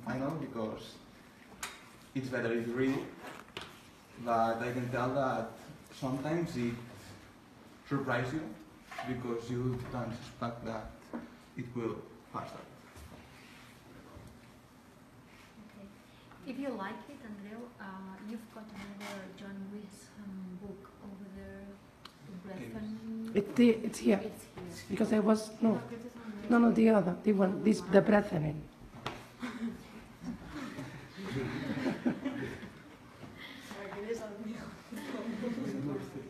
final because it's better if you read it, but I can tell that sometimes it surprises you because you don't expect that it will pass out. Okay. If you like it, Andreu, you've got another John Grisham book over there. It's here. It's here. Because I was no, the other, the one, this the Brethren.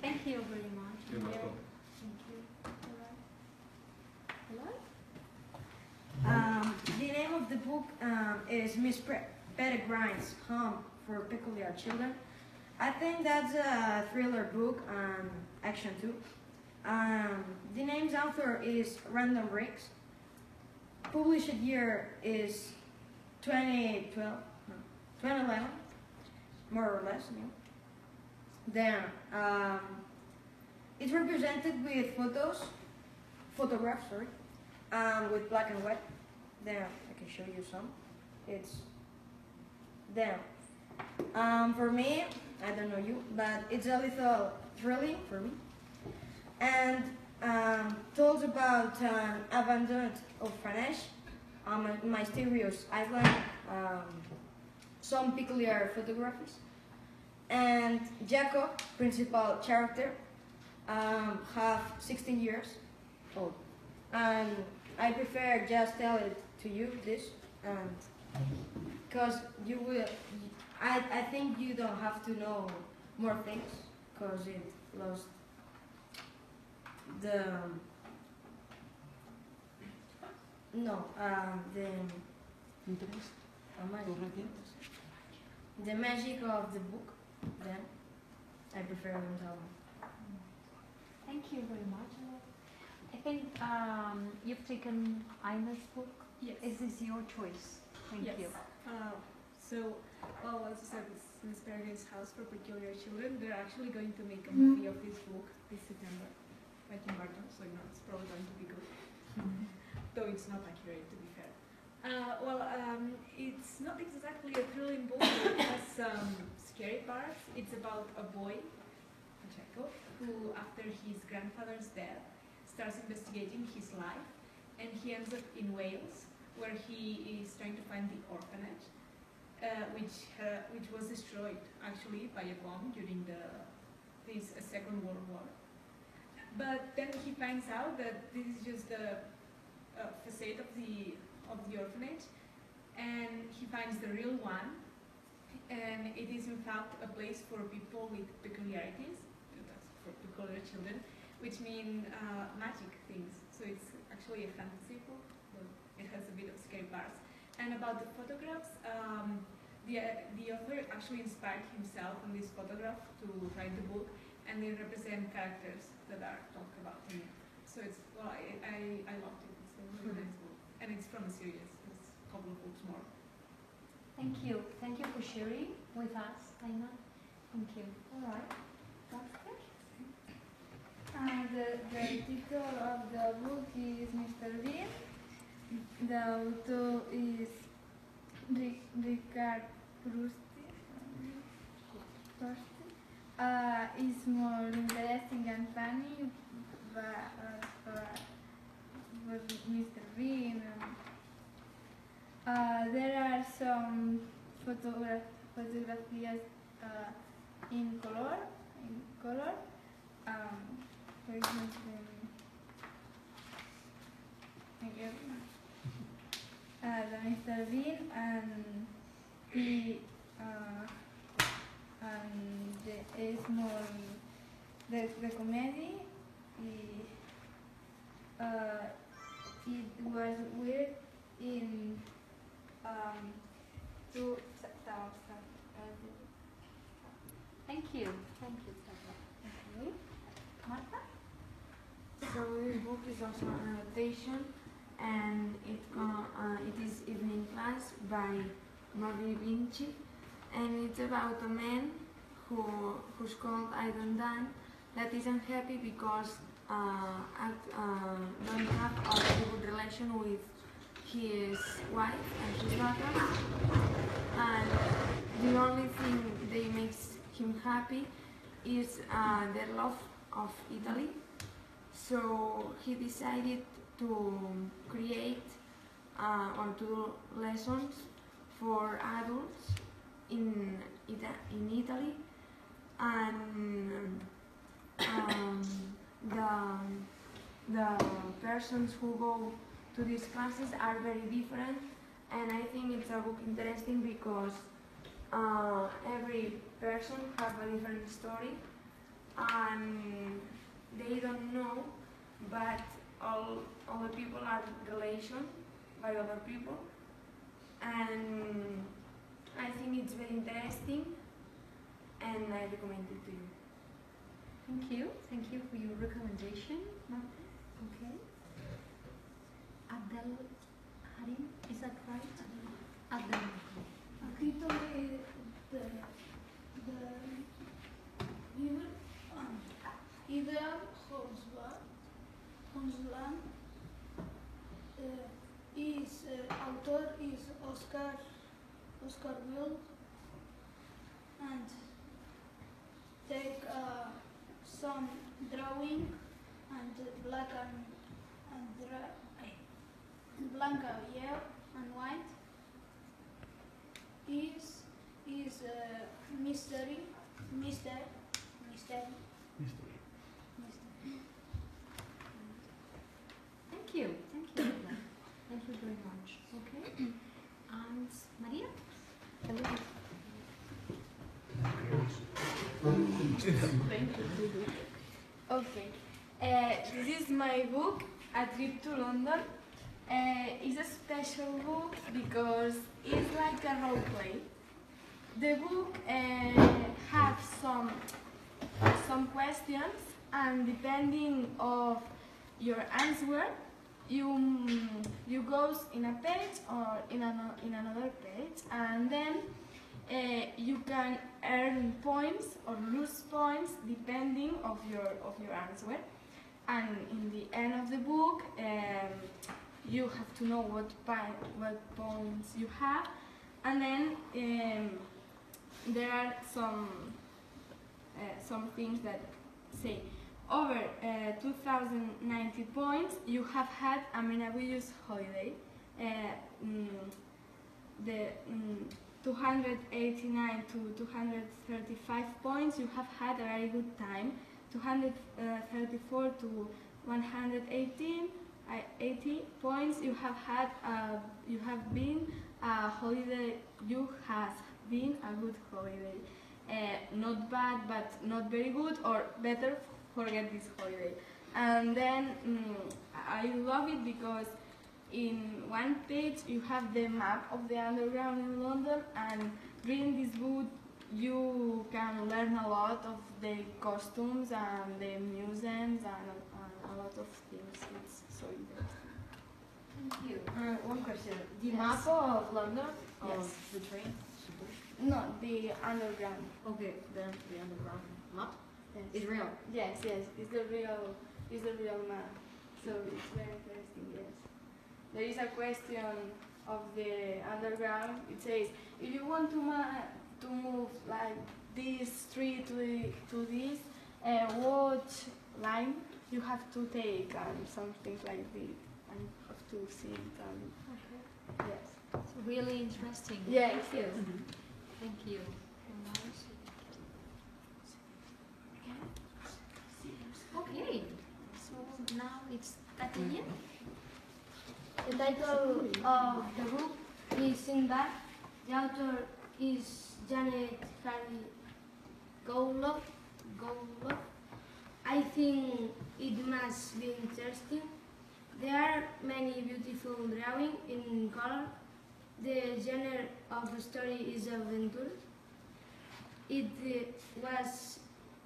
Thank you very much. You're welcome. Thank you. The name of the book is Miss Peregrine's Home for Peculiar Children. I think that's a thriller book and action too. The name's author is Random Bricks. Published year is 2011, more or less. Yeah. Then it's represented with photographs, with black and white. There, I can show you some. It's there. For me, I don't know you, but it's a little thrilling for me. And told about an abandoned orphanage on a mysterious island, some peculiar photographs. And Jacob, principal character, have 16 years old. And I prefer just tell it to you, this, because you will, I think you don't have to know more things, because it lost the, no, the magic of the book, then I prefer to tell them. Thank you very much. I think you've taken Ina's book. Yes. Is this your choice? Thank you. Well, as I said, it's Miss Peregrine's House for Peculiar Children. They're actually going to make a movie of this book this September by Tim Burton, so it's probably going to be good. Though it's not accurate, to be fair. It's not exactly a thrilling book. It has some scary parts. It's about a boy, Jacob, who after his grandfather's death starts investigating his life, and he ends up in Wales, where he is trying to find the orphanage, which was destroyed actually by a bomb during this Second World War. But then he finds out that this is just a facade of the orphanage, and he finds the real one, and it is in fact a place for people with peculiarities, that's for peculiar children, which mean magic things. So it's actually a fantasy book, but it has a bit of scary parts. And about the photographs, the author actually inspired himself on this photograph to write the book, and they represent characters that are talked about in it. So it's, well, I loved it. It's a really nice book. And it's from a series. There's a couple of books more. Thank you. Thank you for sharing with us, Ina. Thank you. All right. That's good. The title of the book is Mr. Bean. The author is Richard Proust. It's more interesting and funny, but Mr. Bean. There are some photographs in color. For example, the Mr. Bean and is more the comedy. It was weird in 2000. Thank you. Thank you, Stella. Okay. Marta? So this book is also an adaptation, and it is Evening Class by Marie Vinci, and it's about a man who's called Aidan Dan that is unhappy because don't have a very good relation with his wife and his daughter, and the only thing that makes him happy is their love of Italy. So he decided to create or to do lessons for adults in Italy, and the persons who go to these classes are very different, and I think it's a book interesting because every person has a different story, and they don't know, but all the people are relations by other people, and I think it's very interesting, and I recommend it to you. Thank you for your recommendation, Marta. Okay. Abdel Harim, is that right? Abdel. Aquí tomé the river Ideal Honsland. His author is Oscar Wilde, and take some drawing and black yellow and white. Is mystery. Thank you, Abdel. Thank you very much. Okay. And Maria? Okay. This is my book, A Trip to London. It's a special book because it's like a role play. The book has some questions, and depending of your answer, you goes in a page or in another page, and then you can earn points or lose points depending of your answer. And in the end of the book, you have to know what points you have, and then there are some things that say over 2,090 points you have had a meraviglous holiday. The 289 to 235 points you have had a very good time. 234 to 118 80 points you have had you have been a holiday. You has been a good holiday. Not bad, but not very good, or better, forget this holiday. And then I love it because in one page you have the map of the underground in London, and reading this book you can learn a lot of the costumes and the museums and a lot of things. It's so interesting. Thank you. One question. The Yes. map of London? Yes. Of the train? No, the underground. Okay, then the underground map Yes. is real. Yes, it's the real map. So it's very interesting, yes. There is a question of the underground. It says, if you want to move like this street to this, what line you have to take, and some things like this, and you have to see it. Okay. Yes. It's really interesting. Yes, Thank you. yes. Thank you. Okay, so now it's Tatiana. The title of the book is Sinbad. The author is Janet Harry Gowlock. I think it must be interesting. There are many beautiful drawings in color. The genre of the story is adventure. It was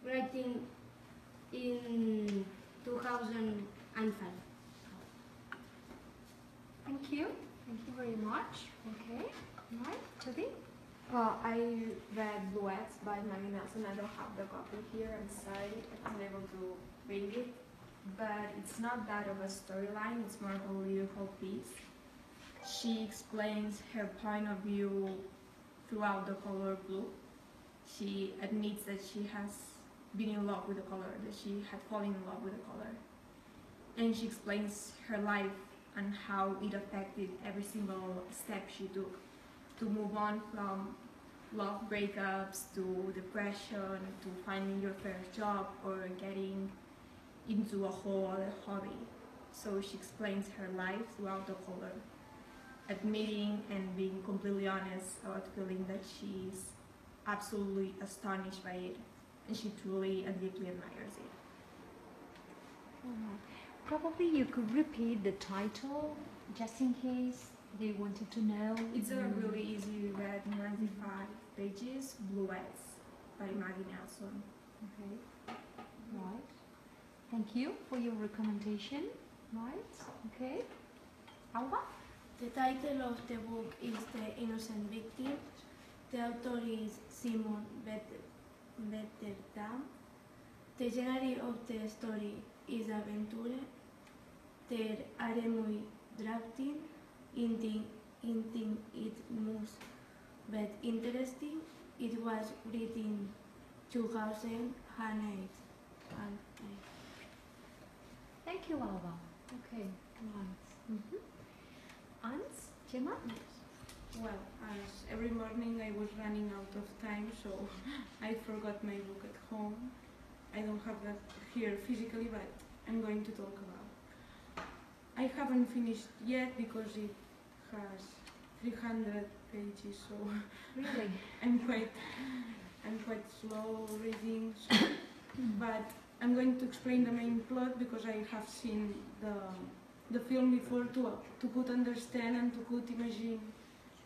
written in 2005. Thank you. Thank you very much. Okay. Right, Judy? Well, I read Duets by Maggie Nelson. I don't have the copy here. I'm sorry, I'm unable to read it. But it's not that of a storyline. It's more of a lyrical piece. She explains her point of view throughout the color blue. She admits that she has been in love with the color, that she had fallen in love with the color. And she explains her life and how it affected every single step she took to move on from love breakups to depression to finding your first job or getting into a whole other hobby. So she explains her life throughout the color, admitting and being completely honest about feeling that she's absolutely astonished by it and she truly and deeply admires it. Probably you could repeat the title just in case they wanted to know. It's a really easy read, 95 pages, Blue Eyes by Maggie Nelson. Okay. Right. Thank you for your recommendation. Right. Okay. Alba? The title of the book is The Innocent Victim. The author is Simon Bettertham. The genre of the story is adventure. There are muy drafting, inting it moves, but interesting. It was written 2008. Thank you, Alba. Okay. Right. Ans, Gemma? Well, as every morning I was running out of time, so I forgot my book at home. I don't have that here physically, but I'm going to talk about. I haven't finished yet because it has 300 pages, so Really? I'm quite slow reading. So, but I'm going to explain the main plot because I have seen the film before to could understand and to could imagine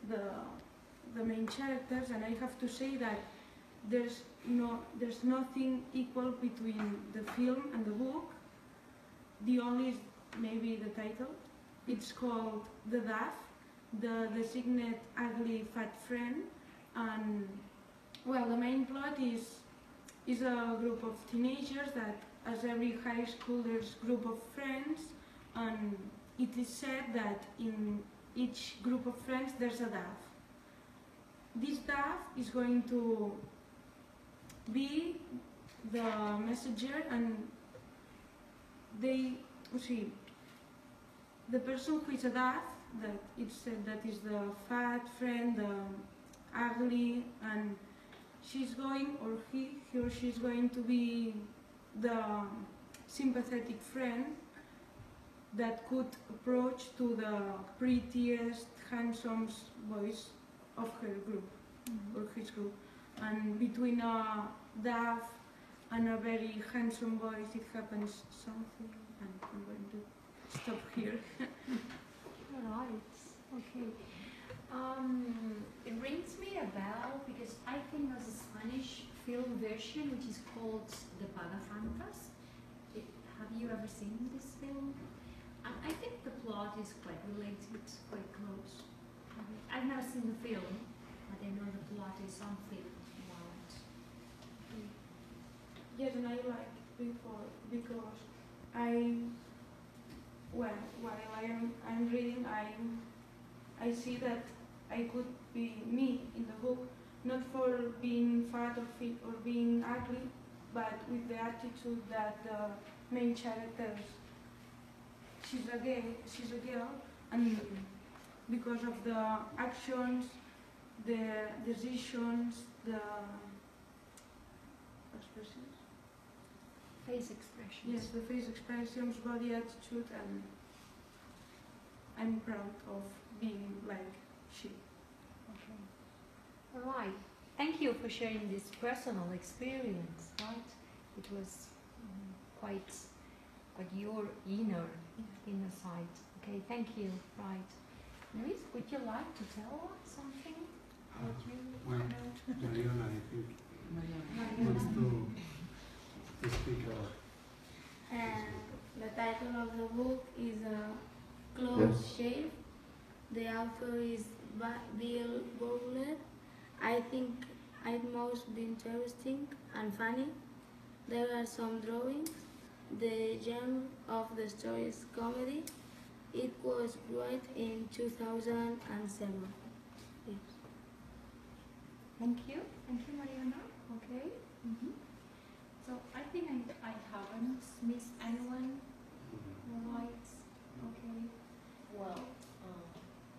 the main characters, and I have to say that there's nothing equal between the film and the book. The only is maybe the title. It's called The Duff, the designate ugly fat friend, and well, the main plot is a group of teenagers that, as every high school, there's a group of friends, and it is said that in each group of friends there's a dove. This dove is going to be the messenger, and the person who is a dove, that it's said that is the fat friend, the ugly, and she's going, or he or she's going to be the sympathetic friend that could approach to the prettiest, handsome boys of her group, or his group. And between a dove and a very handsome boy, it happens something, and I'm going to stop here. Right. Okay. It rings me a bell because I think there's a Spanish film version which is called The Pagafantas. Have you ever seen this film? I think the plot is quite related, quite close. I've never seen the film, but I know the plot is something about. Yes, and I like before because while I'm reading, I see that I could be me in the book, not for being fat or fit or being ugly, but with the attitude that the main character, she's a girl, and because of the actions, the decisions, the expressions. Face expressions. Yes, the face expressions, body attitude, and I'm proud of being like she. Okay. All right. Thank you for sharing this personal experience. Right. It was quite your inner side. Okay. Thank you. Right. Luis, would you like to tell us something? What you Well, know? Mariana, I think, wants to speak about. The title of the book is Close Shave. The author is Bill Bowler. I think it most interesting and funny. There are some drawings. The genre of the story is comedy. It was created in 2007. Yes. Thank you, Mariana. Okay. So I think I haven't missed anyone. Right. Okay. Well,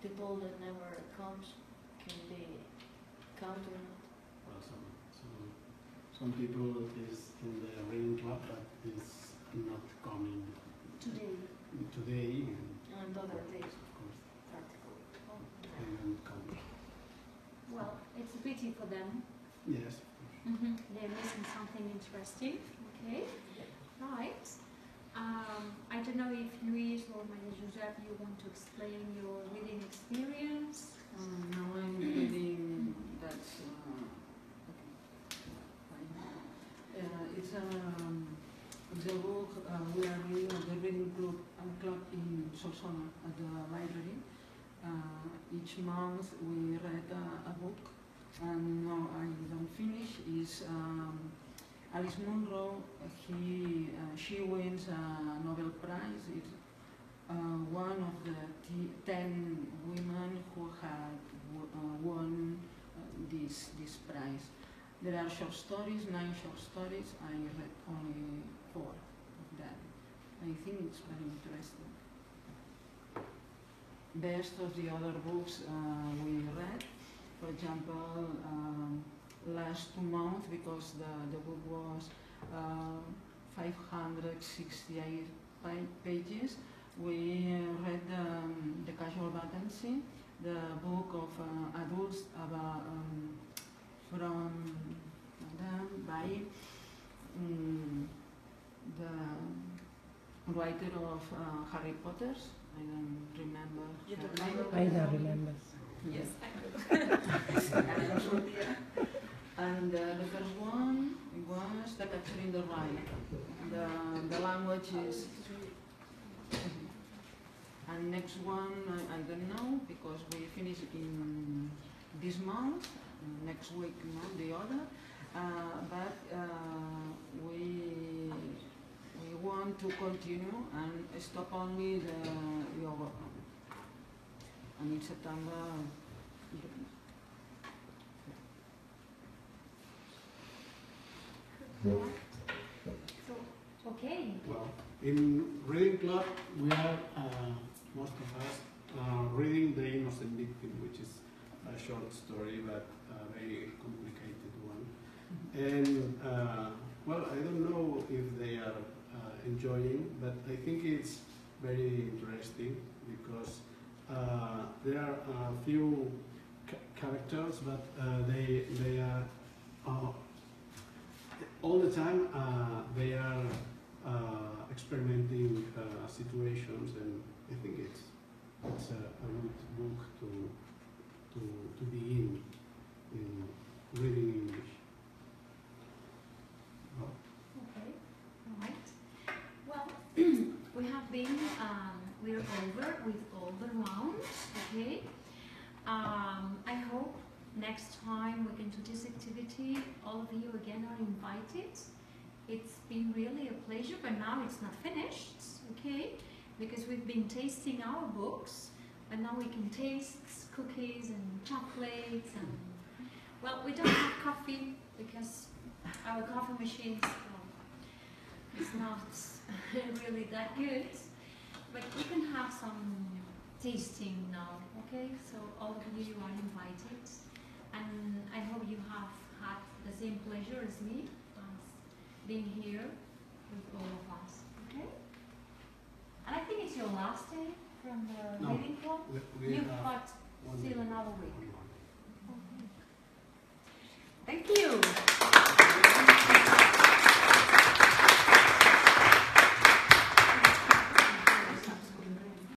people that never comes can be counted. Well, some people is in the reading club but is not coming today And other days, of course, practically. they don't come. Well, it's a pity for them. Yes. They're missing something interesting. Okay. Right. I don't know if Luis or Maria Josep, you want to explain your reading experience. Now I'm reading that. It's a book we are reading at the reading club in Solsona at the library. Each month we read a book, and no, I don't finish. Is Alice Munro. She wins a Nobel Prize. It's one of the 10 women who had won this prize. There are short stories, 9 short stories. I read only 4 of them. I think it's very interesting. Best of the other books we read, for example, last 2 months, because the book was 568 pages, we read The Casual Vacancy, the book of adults about from by the writer of Harry Potter. I don't remember. You don't her name. remember? I don't remember. Yes, I do. And the first one was The Catcher in the Rye. The language is. And next one I don't know, because we finish in this month. Next week, not the other. But we want to continue and stop only the yoga. And in September. So, okay. Well, in reading club we are most of us reading The Innocent Victim, which is a short story but a very complicated one. And well, I don't know if they are enjoying, but I think it's very interesting because there are a few characters, but they are all the time they are experimenting situations, and I think it's a good book to begin in reading English. Well, Okay. All right. Well, we have been, we're over with all the rounds, okay? I hope next time we can do this activity, all of you again are invited. It's been really a pleasure, but now it's not finished, okay? Because we've been tasting our books, and now we can taste cookies and chocolates and, well, we don't have coffee because our coffee machine is not really that good, but we can have some tasting now, okay? So all of you are invited, and I hope you have had the same pleasure as me, being here with all of us, okay? And I think it's your last day from the reading club. we You've have got one still day. another week. One month. Okay. Thank you.